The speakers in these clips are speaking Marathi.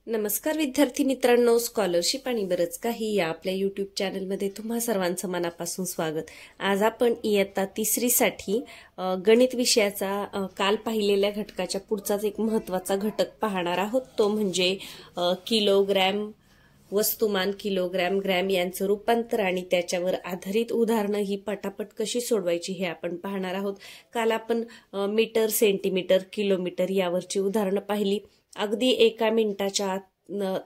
नमस्कार विद्यार्थी मित्रांनो, स्कॉलरशिप आणि बरंच काही या आपल्या यूट्यूब चॅनलमध्ये तुम्हा सर्वांचं मनापासून स्वागत। आज आपण इयत्ता तिसरीसाठी गणित विषयाचा काल पाहिलेल्या घटकाच्या पुढचाच एक महत्त्वाचा घटक पाहणार आहोत। तो म्हणजे किलोग्रॅम, वस्तुमान, किलोग्रॅम, ग्रॅम यांचं रूपांतर आणि त्याच्यावर आधारित उदाहरणं ही पटापट कशी सोडवायची हे आपण पाहणार आहोत। काल आपण मीटर, सेंटीमीटर, किलोमीटर यावरची उदाहरणं पाहिली। अगदी एका मिनिटाच्या आत,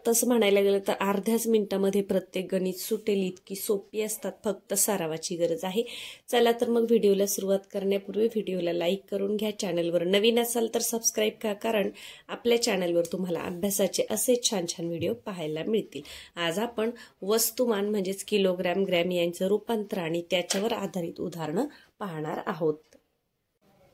तसं म्हणायला गेलं तर अर्ध्याच मिनिटामध्ये प्रत्येक गणित सुटेल इतकी सोपी असतात, फक्त सरावाची गरज आहे। चला तर मग व्हिडिओला सुरुवात करण्यापूर्वी व्हिडिओला लाईक करून घ्या। चॅनलवर नवीन असाल तर सबस्क्राईब करा, कारण आपल्या चॅनलवर तुम्हाला अभ्यासाचे असे छान छान व्हिडिओ पाहायला मिळतील। आज आपण वस्तुमान म्हणजेच किलोग्रॅम, ग्रॅम यांचं रूपांतर आणि त्याच्यावर आधारित उदाहरणं पाहणार आहोत।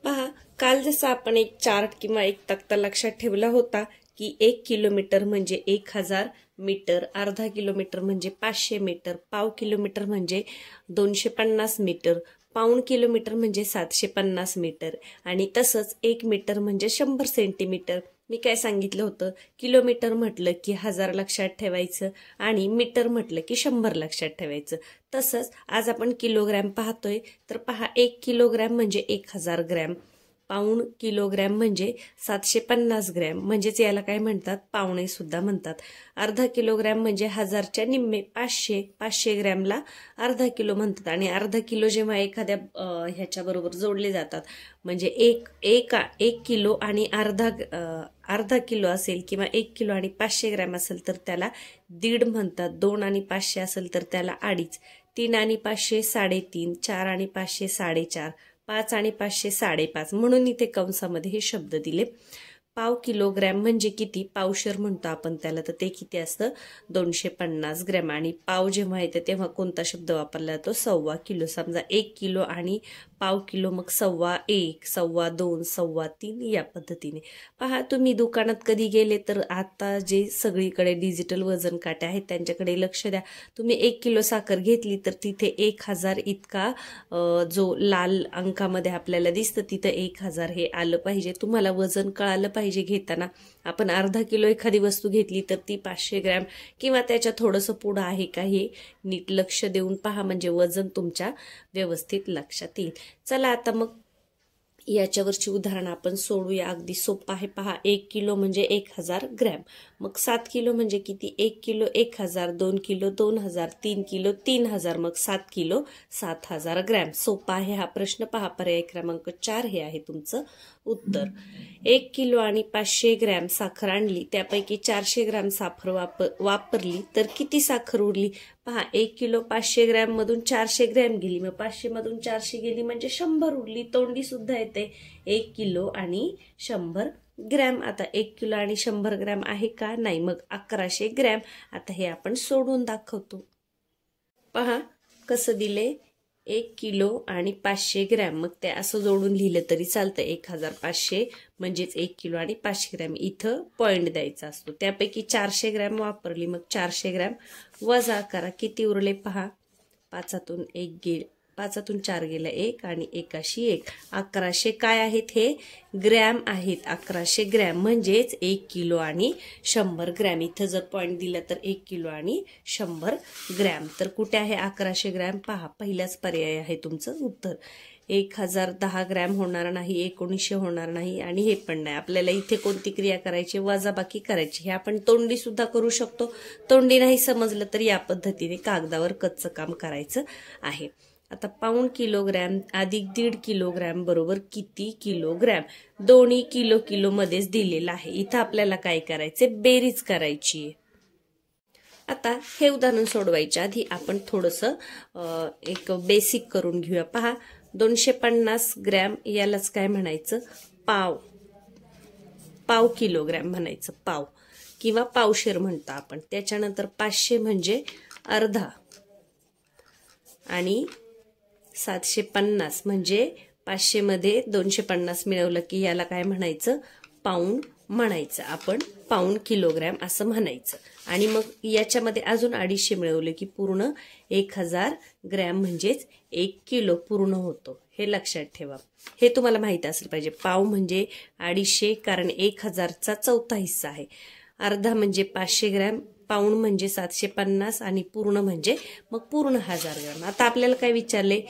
पहा, काल जसं आपण एक चार्ट किंवा एक तक्ता लक्षात ठेवला होता की 1 किलोमीटर म्हणजे 1000 मीटर, अर्धा किलोमीटर म्हणजे 500 मीटर, पाव किलोमीटर म्हणजे 250 मीटर, पाऊण किलोमीटर म्हणजे 750 मीटर आणि तसंच 1 मीटर म्हणजे 100 सेंटीमीटर। मी काय सांगितलं होतं, किलोमीटर म्हटलं की 1000 लक्षात ठेवायचं आणि मीटर म्हटलं की 100 लक्षात ठेवायचं। तसंच आज आपण किलोग्रॅम पाहतोय, तर पहा 1 किलोग्रॅम म्हणजे 1000 ग्रॅम, पाऊण किलोग्रॅम म्हणजे 750 ग्रॅम, म्हणजेच याला काय म्हणतात, पावणे सुद्धा म्हणतात। अर्धा किलोग्रॅम म्हणजे 1000च्या निम्मे 500 ग्रॅमला अर्धा किलो म्हणतात आणि अर्धा किलो जेव्हा एखाद्या ह्याच्या बरोबर जोडले जातात म्हणजे एक किलो आणि अर्धा किलो असेल किंवा 1 किलो आणि 500 ग्रॅम असेल तर त्याला दीड म्हणतात, 2 आणि 500 असेल तर त्याला अडीच, 3 आणि 500 3.5, 4 आणि 500 4.5, 5 आणि 500 5.5, म्हणून इथे कंसामध्ये हे शब्द दिले। पाव किलोग्रॅम म्हणजे किती, पावशेर म्हणतो आपण त्याला, तर ते किती असतं, 250 ग्रॅम। आणि पाव जेव्हा येते तेव्हा कोणता शब्द वापरला जातो, सव्वा किलो। समजा 1 किलो आणि पाव किलो, मग 1.25, 2.25, 3.25 या पद्धतीने। पहा, तुम्ही दुकानात कधी गेले तर आता जे सगळीकडे डिजिटल वजन काटे आहेत त्यांच्याकडे लक्ष द्या। तुम्ही 1 किलो साखर घेतली तर तिथे 1000 इतका जो लाल अंकामध्ये आपल्याला दिसतं तिथं 1000 हे आलं पाहिजे। तुम्हाला वजन कळालं पाहिजे घेताना। आपण अर्धा किलो एखादी वस्तू घेतली तर ती 500 ग्रॅम किंवा त्याच्या थोडंसं पुढं आहे का हे नीट लक्ष देऊन पहा, म्हणजे वजन तुमच्या व्यवस्थित लक्षात येईल। चला आता मग याच्यावरची उदाहरण आपण सोडूया। अगदी सोपं आहे। पहा, 1 किलो म्हणजे 1000 ग्रॅम, मग 7 किलो म्हणजे किती, 1 किलो 1000, 2 किलो 2000, 3 किलो 3000, मग 7 किलो 7000 ग्रॅम। सोपा आहे हा प्रश्न। पहा, पर्याय क्रमांक 4 हे आहे तुमचं उत्तर। 1 किलो आणि 500 ग्रॅम साखर आणली, त्यापैकी 400 ग्रॅम साखर वापरली तर किती साखर उरली। पहा, 1 किलो 500 ग्रॅम मधून 400 ग्रॅम गेली, मग 500 मधून 400 गेली म्हणजे 100 उरली। तोंडी सुद्धा येते 1 किलो आणि 100 ग्रॅम। आता 1 किलो आणि 100 ग्रॅम आहे का, नाही, मग 1100 ग्रॅम। आता हे आपण सोडून दाखवतो। पहा कसं दिले, 1 किलो आणि 500 ग्रॅम, मग ते असं जोडून लिहिलं तरी चालतं। 1500 म्हणजेच 1 किलो आणि 500 ग्रॅम, इथं पॉइंट द्यायचा असतो। त्यापैकी 400 ग्रॅम वापरली, मग 400 ग्रॅम वजा करा, किती उरले। पहा, 5तून 4 गेला 1 आणि 1 1100 काय आहेत, हे ग्रॅम आहेत। 1100 ग्रॅम म्हणजेच 1 किलो आणि 100 ग्रॅम। इथं जर पॉइंट दिला तर 1 किलो आणि 100 ग्रॅम, तर कुठे आहे 1100 ग्रॅम। पहा, पहिलाच पर्याय आहे तुमचं उत्तर। 1010 ग्रॅम होणार नाही, 1900 होणार नाही आणि हे पण नाही। आपल्याला इथे कोणती क्रिया करायची, वजाबाकी करायची। हे आपण तोंडी सुद्धा करू शकतो। तोंडी नाही समजलं तर या पद्धतीने कागदावर कच्चं काम करायचं आहे। आता पाऊण किलोग्रॅम अधिक 1.5 किलोग्रॅम बरोबर किती किलोग्रॅम, दोन्ही किलो मध्येच दिलेलं आहे। इथं आपल्याला काय करायचे, बेरीज करायची। आता हे उदाहरण सोडवायच्या आधी आपण थोडंसं एक बेसिक करून घेऊया। पहा, 250 ग्रॅम यालाच काय म्हणायचं, पाव किलोग्रॅम म्हणायचं, पाव किंवा पावशेर म्हणतो आपण। त्याच्यानंतर 500 म्हणजे अर्धा आणि 750 म्हणजे 500 मध्ये 250 मिळवलं की याला काय म्हणायचं, पाऊण म्हणायचं। आपण पाऊण किलोग्रॅम असं म्हणायचं। आणि मग याच्यामध्ये अजून 250 मिळवले की पूर्ण 1000 ग्रॅम म्हणजेच 1 किलो पूर्ण होतो। हे लक्षात ठेवा, हे तुम्हाला माहिती असलं पाहिजे। पाव म्हणजे 250, कारण 1000चा चौथा हिस्सा आहे। अर्धा म्हणजे 500 ग्रॅम, पाऊण म्हणजे 750 आणि पूर्ण म्हणजे मग पूर्ण 1000 ग्रॅम. आता आपल्याला काय विचारले,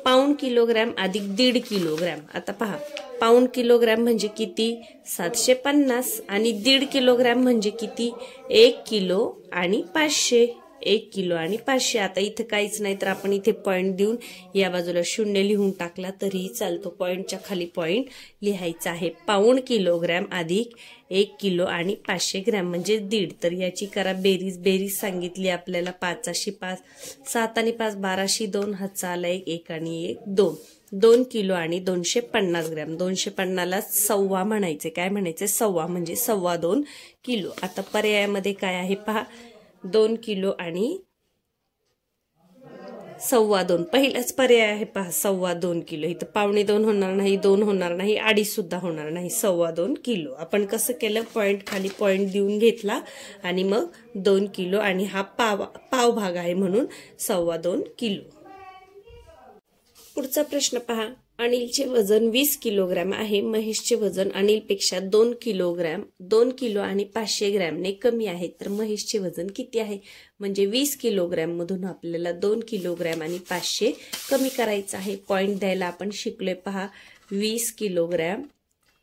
पाऊण किलोग्रॅम अधिक 1.5 किलोग्रॅम. आता पहा, पाऊण किलोग्रॅम म्हणजे किती, 750 आणि 1.5 किलोग्रॅम म्हणजे किती, 1 किलो आणि 500. 1 किलो आणि 500. आता इथे काहीच नाही तर आपण इथे पॉइंट देऊन या बाजूला 0 लिहून टाकला तरीही चालतो. पॉइंटच्या खाली पॉइंट लिहायचा आहे. पाऊण किलोग्रॅम अधिक 1 किलो आणि 500 ग्रॅम म्हणजे 1.5. तर याची करा बेरीज. बेरीज सांगितली आपल्याला 5 5, 7 आणि 5 12, 2 हातचा आला 1 आणि 1 2. 2 किलो आणि 250 ग्रॅम. 250ला सव्वा म्हणायचे. काय म्हणायचे, सव्वा म्हणजे 2.25 किलो. आता पर्यायामध्ये काय आहे पहा, 2 किलो आणि 2.25. पहिलाच पर्याय आहे पहा, 2.25 किलो. इथं पावणे 2 होणार नाही, 2 होणार नाही, 2.5 सुद्धा होणार नाही, 2.25 किलो. आपण कसं केलं, पॉइंट खाली पॉइंट देऊन घेतला आणि मग 2 किलो आणि हा पाव भाग आहे म्हणून 2.25 किलो. पुढचा प्रश्न पहा, अनिलचे वजन 20 किलोग्रॅम आहे. महेशचे वजन अनिलपेक्षा 2 किलो आणि 500 ग्रॅमने कमी आहे. तर महेशचे वजन किती आहे. म्हणजे 20 किलोग्रॅम मधून आपल्याला 2 किलोग्रॅम आणि 500 कमी करायचं आहे. पॉइंट द्यायला आपण शिकलोय पहा. 20 किलोग्रॅम,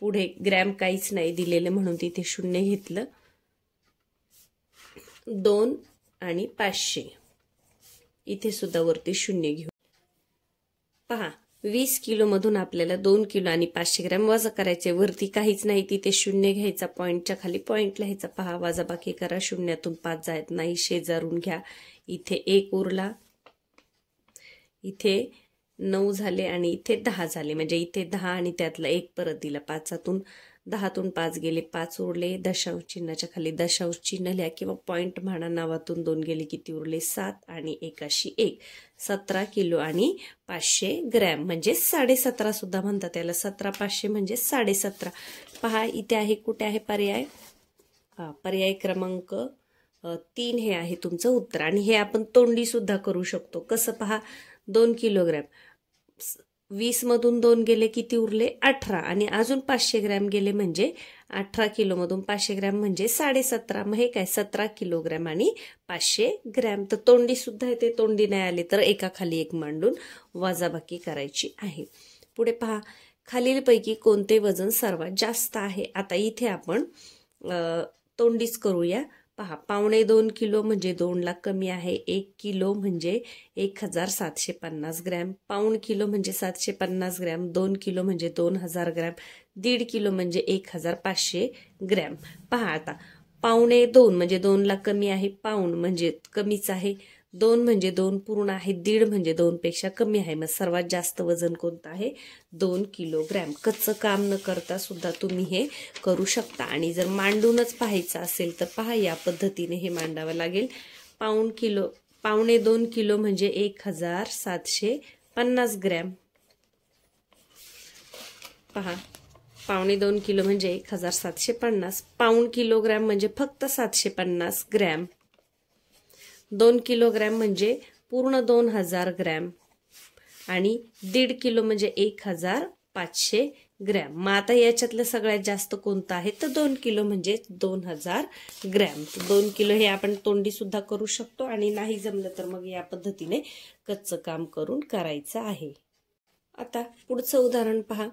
पुढे ग्रॅम काहीच नाही दिलेलं म्हणून तिथे 0 घेतलं. 2 आणि 500, इथे सुद्धा वरती 0 घेऊ. पहा, 20 किलो मधून आपल्याला 2 किलो आणि 500 ग्रॅम वजा करायचे. वरती काहीच नाही, तिथे 0 घ्यायचा. पॉइंटच्या खाली पॉइंट लिहायचा. पहा, वजाबाकी करा. 0तून 5 जात नाही, शेजारून घ्या. इथे 1 उरला, इथे 9 झाले आणि इथे 10 झाले. म्हणजे इथे 10 आणि त्यातला 1 परत दिला. 10तून 5 गेले, 5 उरले. दशांश चिन्हाच्या खाली दशांश चिन्ह लिहा किंवा पॉइंट म्हणा. नावातून 2 गेले, किती उरले, 7 आणि 1 17 किलो आणि 500 ग्रॅम म्हणजे 17.5 सुद्धा म्हणतात त्याला. 17,500 म्हणजे 17.5. पहा, इथे आहे, कुठे आहे पर्याय, पर्याय क्रमांक 3 हे आहे तुमचं उत्तर. आणि हे आपण तोंडी सुद्धा करू शकतो. कसं पहा, 2 किलोग्रॅम, 20 मधून 2 गेले, किती उरले, 18 आणि अजून 500 ग्रॅम गेले म्हणजे 18 किलो मधून 500 ग्रॅम म्हणजे 17.5. मग हे काय, 17 किलोग्रॅम आणि 500 ग्रॅम. तर तोंडी सुद्धा येते. तोंडी नाही आले तर एका खाली एक मांडून वजाबाकी करायची आहे. पुढे पहा, खालीलपैकी कोणते वजन सर्वात जास्त आहे. आता इथे आपण तोंडीच करूया. पहा, पावणे 2 किलो म्हणजे 2 ला कमी आहे. 1 किलो म्हणजे 1750 ग्रॅम. पाऊण किलो म्हणजे 750 ग्रॅम. 2 किलो म्हणजे 2000 ग्रॅम. 1.5 किलो म्हणजे 1500 ग्रॅम. पहा, आता पावणे 2 म्हणजे 2 ला कमी आहे. पाऊण म्हणजे कमीच आहे. 2 म्हणजे 2 पूर्ण आहे. 1.5 म्हणजे 2 पेक्षा कमी आहे. मग सर्वात जास्त वजन कोणतं आहे, 2 किलोग्रॅम. कच्चं काम न करता सुद्धा तुम्ही हे करू शकता. आणि जर मांडूनच पाहायचं असेल तर पहा, या पद्धतीने हे मांडावं लागेल. पावणे 2 किलो म्हणजे 1750 ग्रॅम. पहा, पावणे 2 किलो म्हणजे 1750. पाऊण किलोग्रॅम म्हणजे फक्त 750 ग्रॅम. 2 किलोग्रॅम म्हणजे पूर्ण 2000 ग्रॅम आणि 1.5 किलो म्हणजे 1500 ग्रॅम. मग आता याच्यातलं सगळ्यात जास्त कोणतं आहे तर 2 किलो म्हणजे 2000 ग्रॅम. 2 किलो हे आपण तोंडी सुद्धा करू शकतो आणि नाही जमलं तर मग या पद्धतीने कच्चं काम करून करायचं आहे. आता पुढचं उदाहरण पहा.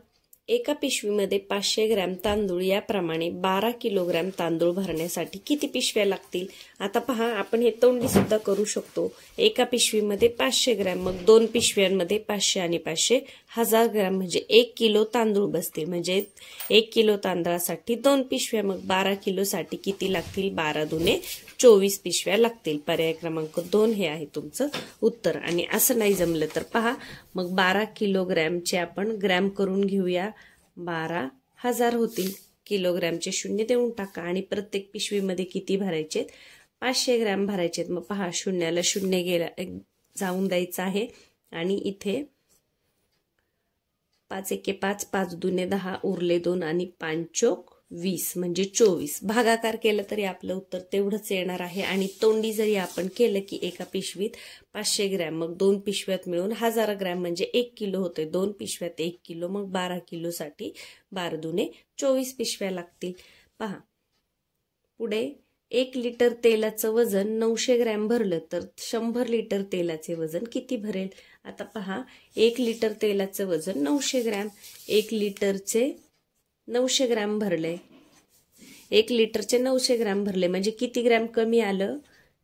एका पिशवीमध्ये 500 ग्रॅम तांदूळ याप्रमाणे 12 किलोग्रॅम तांदूळ भरण्यासाठी किती पिशव्या लागतील. आता पहा, आपण हे तोंडी सुद्धा करू शकतो. एका पिशवीमध्ये 500 ग्रॅम, मग 2 पिशव्यांमध्ये 500 आणि 500 1000 ग्रॅम म्हणजे 1 किलो तांदूळ बसतील. म्हणजे 1 किलो तांदळासाठी 2 पिशव्या. मग 12 किलोसाठी किती लागतील, 12 दुने 24 पिशव्या लागतील. पर्याय क्रमांक 2 हे आहे तुमचं उत्तर. आणि असं नाही जमलं तर पहा, मग 12 किलोग्रॅमचे आपण ग्रॅम करून घेऊया. 12,000 होतील. किलोग्रॅमचे 0 देऊन टाका आणि प्रत्येक पिशवीमध्ये किती भरायचे, 500 ग्रॅम भरायचे. मग पहा, 0ला 0 गेला जाऊन द्यायचं आहे आणि इथे 5 एके 5, 5 दुने 10, उरले 2 आणि 5 चोक 20 म्हणजे 24. भागाकार केलं तरी आपलं उत्तर तेवढंच येणार आहे. आणि तोंडी जरी आपण केलं की एका पिशवीत 500 ग्रॅम, मग 2 पिशव्यात मिळून 1000 ग्रॅम म्हणजे 1 किलो होते. 2 पिशव्यात 1 किलो, मग 12 किलोसाठी 12 दुने 24 पिशव्या लागतील. पहा, पुढे 1 लिटर तेलाचं वजन 900 ग्रॅम भरलं तर 100 लिटर तेलाचे वजन किती भरेल? आता पहा, 1 लिटर तेलाचं वजन 900 ग्रॅम, 1 लिटरचे 900 ग्रॅम भरले, 1 लिटरचे 900 ग्रॅम भरले म्हणजे किती ग्रॅम कमी आलं?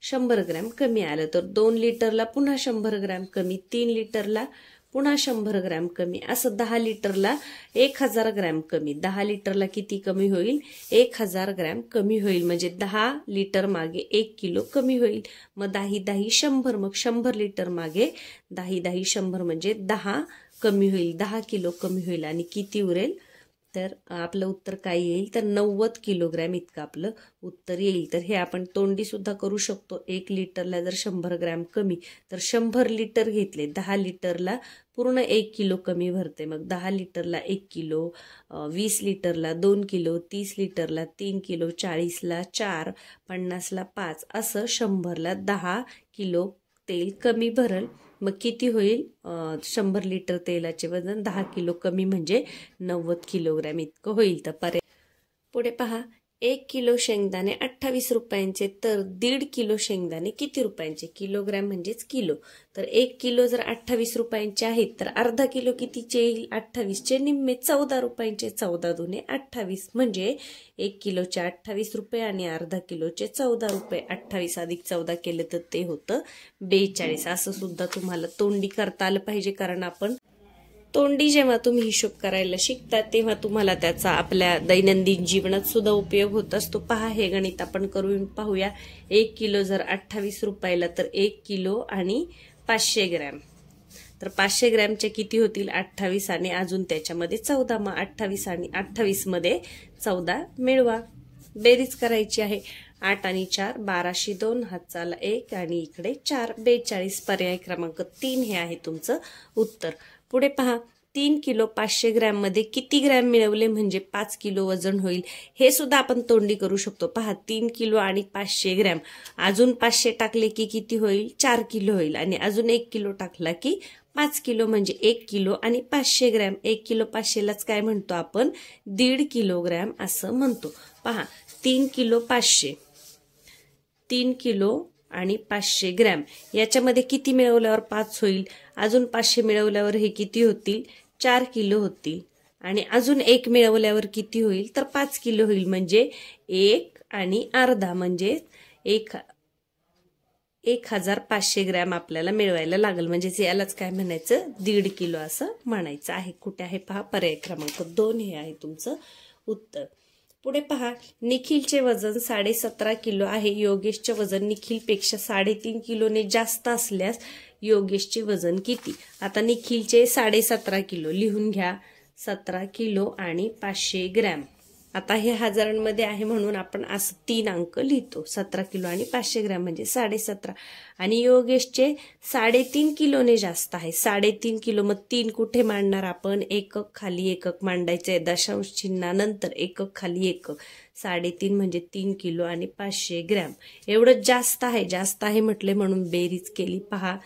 100 ग्रॅम कमी आलं. तर 2 लिटरला पुन्हा 100 ग्रॅम कमी, 3 लिटरला पुन्हा 100 ग्रॅम कमी, असं 10 लिटरला 1000 ग्रॅम कमी. 10 लिटरला किती कमी होईल? 1000 ग्रॅम कमी होईल. म्हणजे 10 लिटर मागे 1 किलो कमी होईल. मग 10 10 100, मग 100 लिटर मागे 10 10 100 म्हणजे 10 कमी होईल, 10 किलो कमी होईल. आणि किती उरेल? तर आपलं उत्तर काय येईल? तर 90 किलोग्रॅम इतकं आपलं उत्तर येईल. तर हे आपण तोंडी सुद्धा करू शकतो. 1 लिटरला जर 100 ग्रॅम कमी तर 100 लिटर घेतले, 10 लिटरला पूर्ण 1 किलो कमी भरते. मग 10 लिटरला 1 किलो, 20 लिटरला 2 किलो, 30 लिटरला 3 किलो, 40ला 4, 50ला 5, असं 100ला 10 किलो तेल कमी भरल. मग किती होईल? 100 लिटर तेलाचे वजन 10 किलो कमी म्हणजे 90 किलोग्रॅम इतकं होईल. तर पुढे पहा, 1 किलो शेंगदाणे 28 रुपयांचे तर 1.5 किलो शेंगदाणे किती रुपयांचे? किलोग्रॅम म्हणजेच किलो. तर 1 किलो जर 28 रुपयांचे आहेत तर अर्धा किलो कितीचे येईल? 28चे निम्मे 14 रुपयांचे. 14 दुने 28 म्हणजे 1 किलोचे 28 रुपये आणि अर्धा किलोचे 14 रुपये. 28 अधिक 14 केलं तर ते होतं 42. असं सुद्धा तुम्हाला तोंडी करता आलं पाहिजे, कारण आपण तोंडी जेव्हा तुम्ही हिशोब करायला शिकता तेव्हा तुम्हाला त्याचा आपल्या दैनंदिन जीवनात सुद्धा उपयोग होत असतो. पहा, हे गणित आपण करून पाहूया. 1 किलो जर 28 रुपयाला तर 1 किलो आणि 500 ग्रॅम. तर 500 ग्रॅमचे किती होतील? 28 आणि अजून त्याच्यामध्ये 14. मग 28 आणि 28 मध्ये 14 मिळवा. बेरीज करायची आहे. 8 आणि 4 12शी 2, हातचाला 1 आणि इकडे 4, 42. पर्याय क्रमांक 3 हे आहे तुमचं उत्तर. पुढे पहा, 3 किलो 500 ग्रॅम मध्ये किती ग्रॅम मिळवले म्हणजे 5 किलो वजन होईल? हे सुद्धा आपण तोंडी करू शकतो. पहा, 3 किलो आणि 500 ग्रॅम, अजून 500 टाकले की किती होईल? 4 किलो होईल. आणि अजून 1 किलो टाकला की 5 किलो म्हणजे 1 किलो आणि 500 ग्रॅम. 1 किलो 500लाच काय म्हणतो आपण? 1.5 किलोग्रॅम असं म्हणतो. पहा, 3 किलो 500, 3 किलो आणि 500 ग्रॅम याच्यामध्ये किती मिळवल्यावर 5 होईल? अजून 500 मिळवल्यावर हे किती होतील? 4 किलो होतील. आणि अजून 1 मिळवल्यावर किती होईल? तर 5 किलो होईल. म्हणजे 1 आणि अर्धा म्हणजे 1500 ग्रॅम आपल्याला मिळवायला लागेल. म्हणजे यालाच काय म्हणायचं? 1.5 किलो असं म्हणायचं आहे. कुठे आहे? पहा, पर्याय क्रमांक 2 हे आहे तुमचं उत्तर. पुढे पहा, निखिलचे वजन 17.5 किलो आहे. योगेशचे वजन निखिलपेक्षा 3.5 किलोने जास्त असल्यास योगेशचे वजन किती? आता निखिलचे 17.5 किलो लिहून घ्या. 17 किलो आणि 500 ग्रॅम. आता हे हजारांमध्ये आहे म्हणून आपण असं 3 अंक लिहितो. 17 किलो आणि 500 ग्रॅम म्हणजे 17.5. आणि योगेशचे 3.5 किलोने जास्त आहे. 3.5 किलो. मग 3 कुठे मांडणार आपण? एकक खाली एकक मांडायचे. दशांश चिन्हानंतर एकक खाली एकक. 3.5 म्हणजे 3 किलो आणि 500 ग्रॅम. एवढं जास्त आहे. जास्त आहे म्हटले म्हणून बेरीज केली. पहा,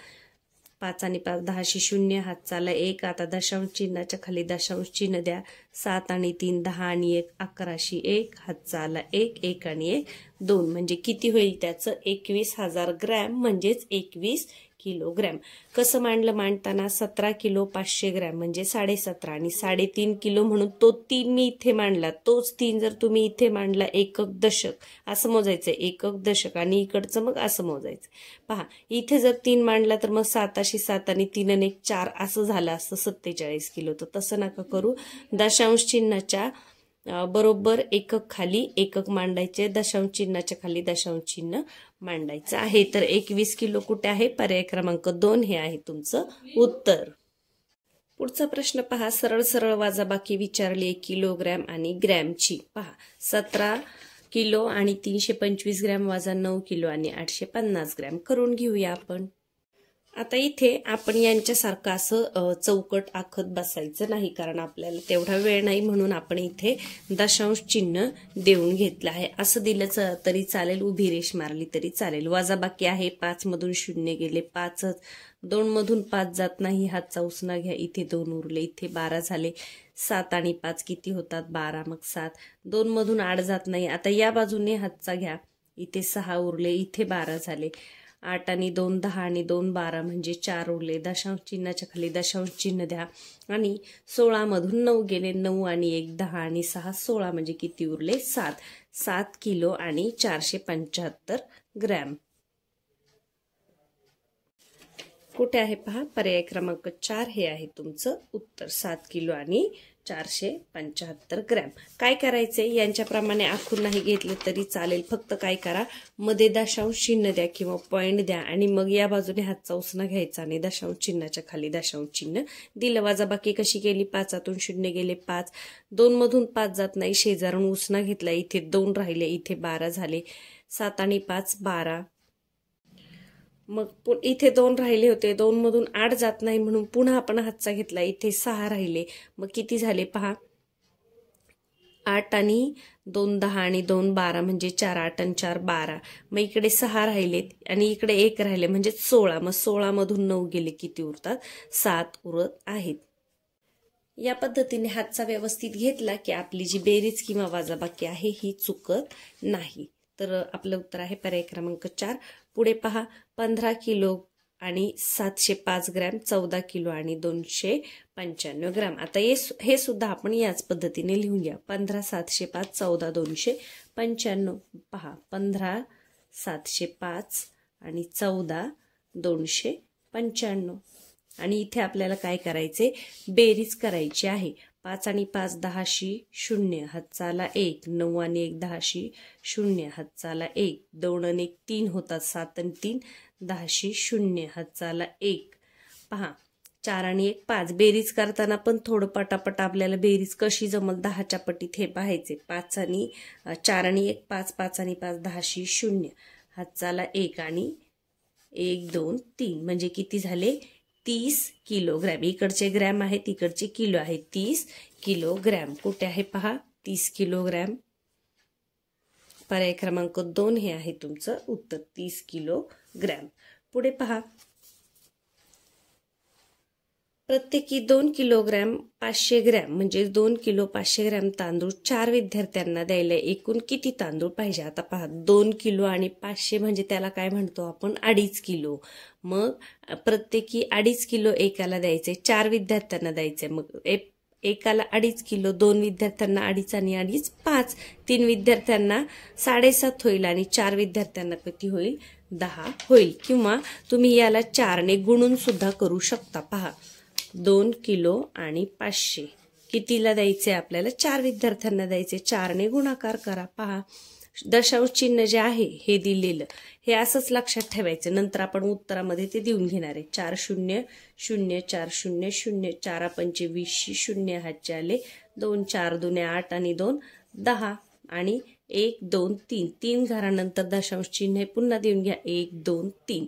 5 आणि 5 10शी 0, हातचाला 1. आता दशांश चिन्हाच्या खाली दशांश चिन्ह द्या. 7 आणि 3 10 आणि 1 11शी 1, हातचाला 1, 1 आणि 1 2 म्हणजे किती होईल त्याचं? 21,000 ग्रॅम म्हणजेच 21 किलोग्रॅम. कसं मांडलं? मांडताना 17 किलो 500 ग्रॅम म्हणजे 17.5 आणि 3.5 किलो म्हणून तो 3 मी इथे मांडला. तोच 3 जर तुम्ही इथे मांडला एकक दशक असं मोजायचं. एकक दशक आणि इकडचं मग असं मोजायचं. पहा, इथे जर 3 मांडला तर मग 7शी 7 आणि 3 आणि 1 4 असं झालं असतं 47 किलो. तर तसं नका करू. दशांश चिन्हाच्या बरोबर एकक खाली एकक मांडायचे. दशांश चिन्हाच्या खाली दशांश चिन्ह मांडायचं आहे. तर 21 किलो कुठे आहे? पर्याय क्रमांक 2 हे आहे तुमचं उत्तर. पुढचा प्रश्न पहा, सरळ सरळ वजाबाकी विचारली आहे किलोग्रॅम आणि ग्रॅमची. पहा, 17 किलो आणि 325 ग्रॅम वजा 9 किलो आणि 850 ग्रॅम करून घेऊया आपण. आता इथे आपण यांच्यासारखं असं चौकट आखत बसायचं नाही, कारण आपल्याला तेवढा वेळ नाही, म्हणून आपण इथे दशांश चिन्ह देऊन घेतलं आहे. असं दिलं तरी चालेल, उभी रेष मारली तरी चालेल. वजाबाकी आहे, 5 मधून 0 गेले 5च, 2 मधून 5 जात नाही, हातचा उसना घ्या, इथे 2 उरले, इथे 12 झाले. 7 आणि 5 किती होतात? 12, मग 7. 2 मधून 8 जात नाही. आता या बाजूने हातचा घ्या, इथे 6 उरले, इथे 12 झाले. 8 आणि 2 10 आणि 2 12 म्हणजे 4 उरले. दशांश चिन्हाच्या खाली दशांश चिन्ह द्या. आणि 16 मधून 9 गेले, 9 आणि 1 10 आणि 6 16 म्हणजे किती उरले? 7. 7 किलो आणि 475 ग्रॅम. कुठे आहे पहा? पर्याय क्रमांक 4 हे आहे तुमचं उत्तर. 7 किलो आणि 475 ग्रॅम. काय करायचे? यांच्याप्रमाणे आखून नाही घेतले तरी चालेल, फक्त काय करा, मध्ये दशांश चिन्ह द्या किंवा पॉइंट द्या आणि मग या बाजूने हातचा उसना घ्यायचा आणि दशांश चिन्हाच्या खाली दशांश चिन्ह दिलं. वजाबाकी कशी केली? 5तून 0 गेले 5, 2 मधून 5 जात नाही, शेजारून उसना घेतला, इथे 2 राहिले, इथे 12 झाले. 7 आणि 5 12. मग इथे 2 राहिले होते, 2 मधून 8 जात नाही, म्हणून पुन्हा आपण हातचा घेतला, इथे 6 राहिले, मग किती झाले पहा? 8 आणि 2 10 आणि 2 12 म्हणजे 4 8 आणि 4 12. मग इकडे 6 राहिलेत आणि इकडे 1 राहिले म्हणजे 16. मग 16 मधून 9 गेले, किती उरतात? 7 उरत आहेत. या पद्धतीने हातचा व्यवस्थित घेतला की आपली जी बेरीज किंवा वजाबाकी आहे ही चुकत नाही. तर आपलं उत्तर आहे पर्याय क्रमांक 4. पुढे पहा, 15 किलो आणि 705 ग्रॅम, 14 किलो आणि 295 ग्रॅम. आता हे सुद्धा आपण याच पद्धतीने लिहून घ्या. 15 705 14 295. पहा, 15 705 आणि 14 295. आणि इथे आपल्याला काय करायचे? बेरीज करायची आहे. 5 आणि 5 10 0, हातचाला 1, 9 आणि 1 10 0, हातचाला 1, 2 आणि 1 3 होतात, 7 आणि 3 10 0, हातचाला 1. पहा, 4 आणि 1 5. बेरीज करताना पण थोडं पटापट आपल्याला बेरीज कशी जमल 10च्या पटीत हे पाहायचे. 4 आणि 1 5, 5 आणि 5 10 0, हातचाला 1 आणि 1 2 3 म्हणजे किती झाले? 30 किलोग्रॅम. इकडचे ग्रॅम आहेत, इकडचे किलो आहे. 30 किलोग्रॅम. कुठे आहे पहा? 30 किलोग्रॅम. पर्याय क्रमांक 2 हे आहे तुमचं उत्तर. 30 किलोग्रॅम. पुढे पहा, प्रत्येकी 2 किलोग्रॅम 500 ग्रॅम म्हणजे 2 किलो 500 ग्रॅम तांदूळ 4 विद्यार्थ्यांना द्यायला एकूण किती तांदूळ पाहिजे? आता पहा, 2 किलो आणि 500 म्हणजे त्याला काय म्हणतो आपण? 2.5 किलो. मग प्रत्येकी 2.5 किलो एकाला द्यायचे, 4 विद्यार्थ्यांना द्यायचे. मग एकाला 2.5 किलो, 2 विद्यार्थ्यांना 2.5 आणि 2.5 5, 3 विद्यार्थ्यांना 7.5 होईल आणि 4 विद्यार्थ्यांना किती होईल? 10 होईल. किंवा तुम्ही याला 4 ने गुणून सुद्धा करू शकता. पहा, 2 किलो आणि 500 कितीला द्यायचे? आपल्याला 4 विद्यार्थ्यांना द्यायचे. 4 ने गुणाकार करा. पहा, दशांश चिन्ह जे आहे हे दिलेलं हे असंच लक्षात ठेवायचं. नंतर आपण उत्तरामध्ये ते देऊन घेणार आहे. 4 0 0 4 0 0, 4 5 20, 0 हातचे आले 2, 4 2 8 आणि 2 10 आणि 1 2 3. 3 घरानंतर दशांश चिन्ह हे पुन्हा देऊन घ्या. 1 2 3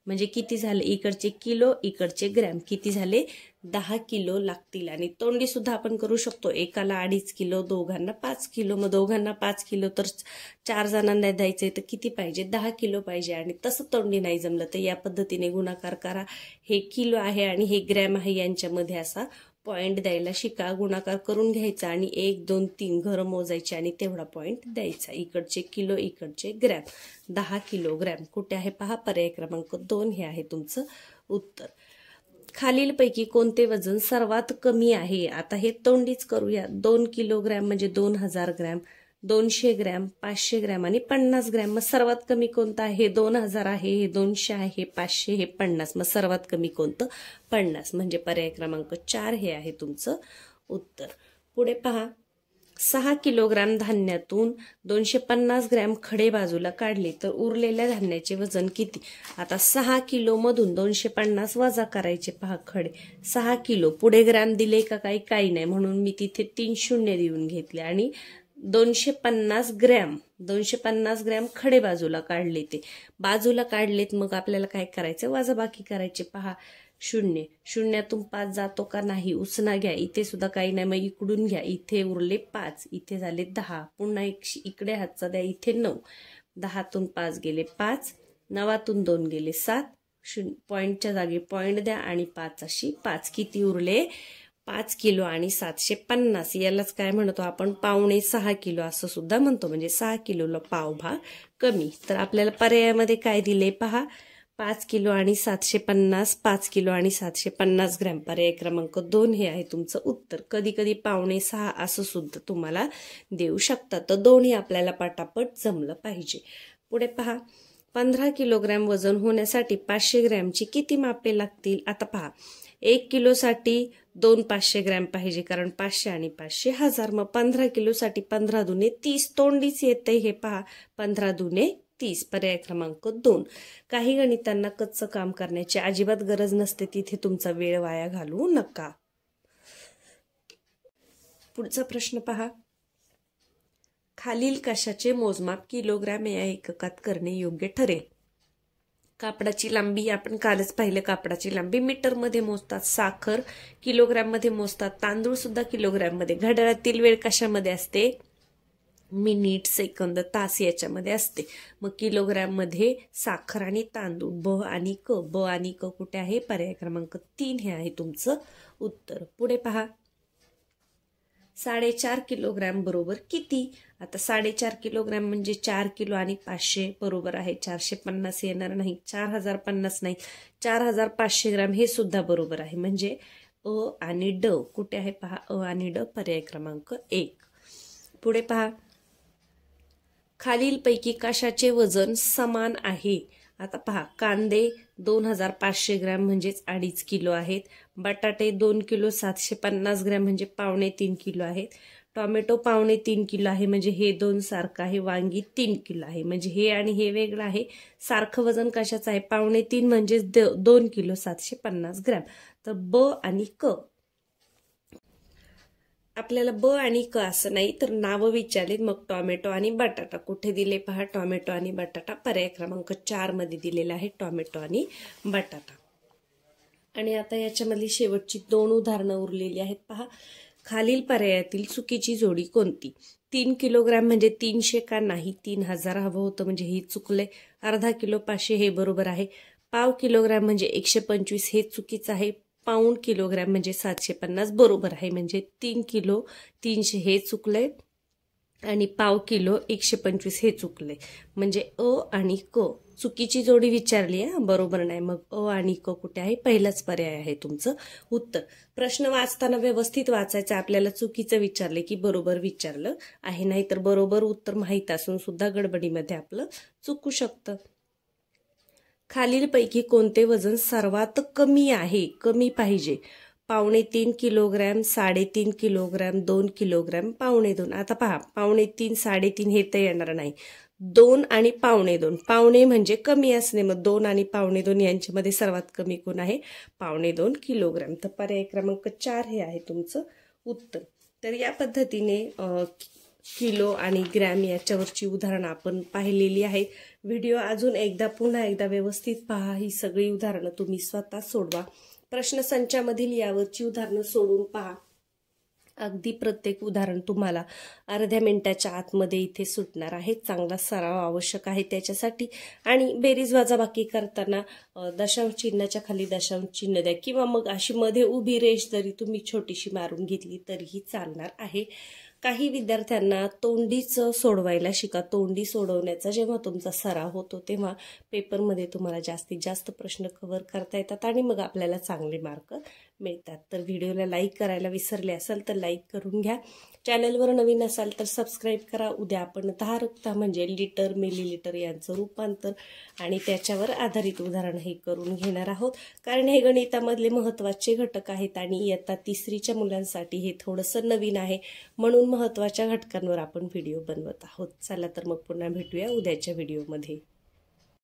म्हणजे किती झाले? इकडचे किलो, इकडचे ग्रॅम. किती झाले? 10 किलो लागतील. आणि तोंडी सुद्धा आपण करू शकतो. एकाला 2.5 किलो, दोघांना 5 किलो. मग दोघांना 5 किलो तर 4 जणांना द्यायचे तर किती पाहिजे? 10 किलो पाहिजे. आणि तसं तोंडी नाही जमलं तर या पद्धतीने गुणाकार करा. हे किलो आहे आणि हे ग्रॅम आहे, यांच्यामध्ये असा पॉइंट द्यायला शिका. गुणाकार करून घ्यायचा आणि 1 2 3 घरं मोजायचे आणि तेवढा पॉइंट द्यायचा. इकडचे किलो, इकडचे ग्रॅम. 10 किलोग्रॅम. कुठे आहे पहा? पर्याय क्रमांक 2 हे आहे तुमचं उत्तर. खालीलपैकी कोणते वजन सर्वात कमी आहे? आता हे तोंडीच करूया. 2 किलोग्रॅम म्हणजे 2000 ग्रॅम, 200 ग्रॅम, 500 ग्रॅम आणि 50 ग्रॅम. मग सर्वात कमी कोणतं आहे? 2000 आहे, हे 200 आहे, हे 500, हे 50. मग सर्वात कमी कोणतं? 50. म्हणजे पर्याय क्रमांक 4 हे आहे तुमचं उत्तर. पुढे पहा, 6 किलोग्रॅम धान्यातून 250 ग्रॅम खडे बाजूला काढले तर उरलेल्या धान्याचे वजन किती? आता 6 किलो मधून 250 वजा करायचे. पहा, खडे 6 किलो. पुढे ग्रॅम दिले का? काही नाही, म्हणून मी तिथे 3 शून्य देऊन घेतले आणि 250 ग्रॅम खडे बाजूला काढले, ते बाजूला काढलेत. मग आपल्याला काय करायचं, वजाबाकी करायचे. पहा, 0 0तून 5 जातो का नाही, उसना घ्या. इथे सुद्धा काही नाही, मग इकडून घ्या. इथे उरले 5, इथे झाले 10. पुन्हा इकडे हातचा द्या, इथे 9. 10तून 5 गेले 5, 9तून 2 गेले 7. पॉइंटच्या जागी पॉइंट द्या आणि 5 अशी 5. किती उरले, 5 किलो आणि 750. यालाच काय म्हणतो आपण, 5.25 किलो असं सुद्धा म्हणतो. म्हणजे 6 किलोला पाव भाग कमी. तर आपल्याला पर्यायामध्ये काय दिले पहा, 5 किलो आणि 750, 5 किलो आणि 750 ग्रॅम. पर्याय क्रमांक 2 हे आहे तुमचं उत्तर. कधी कधी 5.25 असं सुद्धा तुम्हाला देऊ शकतात. तर दोन्ही आपल्याला पटापट जमलं पाहिजे. पुढे पहा, 15 किलोग्रॅम वजन होण्यासाठी 500 ग्रॅमची किती मापे लागतील. आता पहा, 1 किलोसाठी 2 500 ग्रॅम पाहिजे, कारण 500 आणि 500 1000. मग 15 किलोसाठी 15 दुने 30 तोंडीच येते. हे पहा, 15 दुने 30. पर्याय क्रमांक 2. काही गणितांना कच्चं काम करण्याची अजिबात गरज नसते, तिथे तुमचा वेळ वाया घालवू नका. पुढचा प्रश्न पहा, खालील कशाचे मोजमाप किलोग्रॅम या एककात करणे योग्य ठरेल. कापडाची लांबी आपण कालच पाहिलं, कापडाची लांबी मीटरमध्ये मोजतात. साखर किलोग्रॅम मध्ये मोजतात. तांदूळ सुद्धा किलोग्रॅम मध्ये. घड्याळातील वेळ कशामध्ये असते, मिनिट, सेकंद, तास याच्यामध्ये असते. मग किलोग्रॅम मध्ये साखर आणि तांदूळ. ब आणि क कुठे आहे, पर्याय क्रमांक 3 हे आहे तुमचं उत्तर. पुढे पहा, 4.5 किलोग्रॅम बरोबर किती. आता 4.5 किलोग्रॅम म्हणजे 4 किलो आणि 500 बरोबर आहे. 450 येणार नाही, 4050 नाही, 4500 ग्रॅम हे सुद्धा बरोबर आहे. म्हणजे अ आणि ड कुठे आहे पहा, अ आणि ड पर्याय क्रमांक 1. पुढे पहा, खालीलपैकी कशाचे वजन समान आहे. आता पहा, कांदे 2500 ग्रॅम म्हणजेच 2.5 किलो आहेत. बटाटे 2 किलो 750 ग्रॅम म्हणजे 3.25 किलो आहेत. टोमॅटो 3.25 किलो आहे, म्हणजे हे 2 सारखं आहे. वांगी 3 किलो आहे, म्हणजे हे आणि हे वेगळं आहे. सारखं वजन कशाचं आहे, 3.25 म्हणजे 2 किलो 750 ग्रॅम. तर ब आणि क, आपल्याला ब आणि क असं नाही तर नावं विचारलीत. मग टोमॅटो आणि बटाटा कुठे दिले पहा, टोमॅटो आणि बटाटा पर्याय क्रमांक 4 मध्ये दिलेला आहे, टोमॅटो आणि बटाटा. आणि आता याच्यामधली शेवटची 2 उदाहरणं उरलेली आहेत. पहा, खालील पर्यायातील चुकीची जोडी कोणती. 3 किलोग्रॅम म्हणजे 300 का नाही, 3000 हवं होतं, म्हणजे हे चुकले. अर्धा किलो 500 हे बरोबर आहे. पाव किलोग्रॅम म्हणजे 125 हे चुकीचं आहे. पाऊण किलोग्रॅम म्हणजे 750 बरोबर आहे. म्हणजे 3 किलो 300 हे चुकले आणि पाव किलो 125 हे चुकले. म्हणजे अ आणि क चुकीची जोडी विचारली आहे, बरोबर नाही. मग अ आणि क कुठे आहे, पहिलाच पर्याय आहे तुमचं उत्तर. प्रश्न वाचताना व्यवस्थित वाचायचं. आपल्याला चुकीचं विचारले की बरोबर विचारलं आहे, नाही तर बरोबर उत्तर माहीत असून सुद्धा गडबडीमध्ये आपलं चुकू शकतं. खालीलपैकी कोणते वजन सर्वात कमी आहे, कमी पाहिजे. 3.25 किलोग्रॅम, 3.5 किलोग्रॅम, 2 किलोग्रॅम, 2.25. आता पहा, 3.5 3.5 हे तर येणार नाही. 2 आणि 2.25. पावणे म्हणजे कमी असणे, मग 2 आणि 2.25 यांच्यामध्ये सर्वात कमी कोण आहे, 2.25 किलोग्रॅम. तर पर्याय क्रमांक 4 हे आहे तुमचं उत्तर. तर या पद्धतीने किलो आणि ग्रॅम याच्यावरची उदाहरणं आपण पाहिलेली आहेत. व्हिडिओ अजून एकदा पुन्हा एकदा व्यवस्थित पहा. ही सगळी उदाहरणं तुम्ही स्वतः सोडवा. प्रश्नसंचामधील यावरची उदाहरणं सोडून पहा. अगदी प्रत्येक उदाहरण तुम्हाला अर्ध्या मिनिटाच्या आतमध्ये इथे सुटणार आहे. चांगला सराव आवश्यक आहे त्याच्यासाठी. आणि बेरीज वजाबाकी करताना दशांश चिन्हाच्या खाली दशांश चिन्ह द्या, किंवा मग अशी मध्ये उभी रेष जरी तुम्ही छोटीशी मारून घेतली तरीही चालणार आहे. काही विद्यार्थ्यांना तोंडीच सोडवायला शिका. तोंडी सोडवण्याचा जेव्हा तुमचा सराव होतो तेव्हा पेपरमध्ये तुम्हाला जास्तीत जास्त प्रश्न कव्हर करता येतात आणि मग आपल्याला चांगले मार्क मिळतात. तर व्हिडिओला लाईक करायला विसरले असाल तर लाईक करून घ्या. चॅनलवर नवीन असाल तर सबस्क्राईब करा. उद्या आपण 10 रक्ता म्हणजे लिटर मिलीलिटर यांचं रूपांतर आणि त्याच्यावर आधारित उदाहरण हे करून घेणार आहोत. कारण हे गणितामधले महत्त्वाचे घटक आहेत आणि इयत्ता 3रीच्या मुलांसाठी हे थोडंसं नवीन आहे, म्हणून महत्त्वाच्या घटकांवर आपण व्हिडिओ बनवत आहोत. चला तर मग पुन्हा भेटूया उद्याच्या व्हिडिओमध्ये.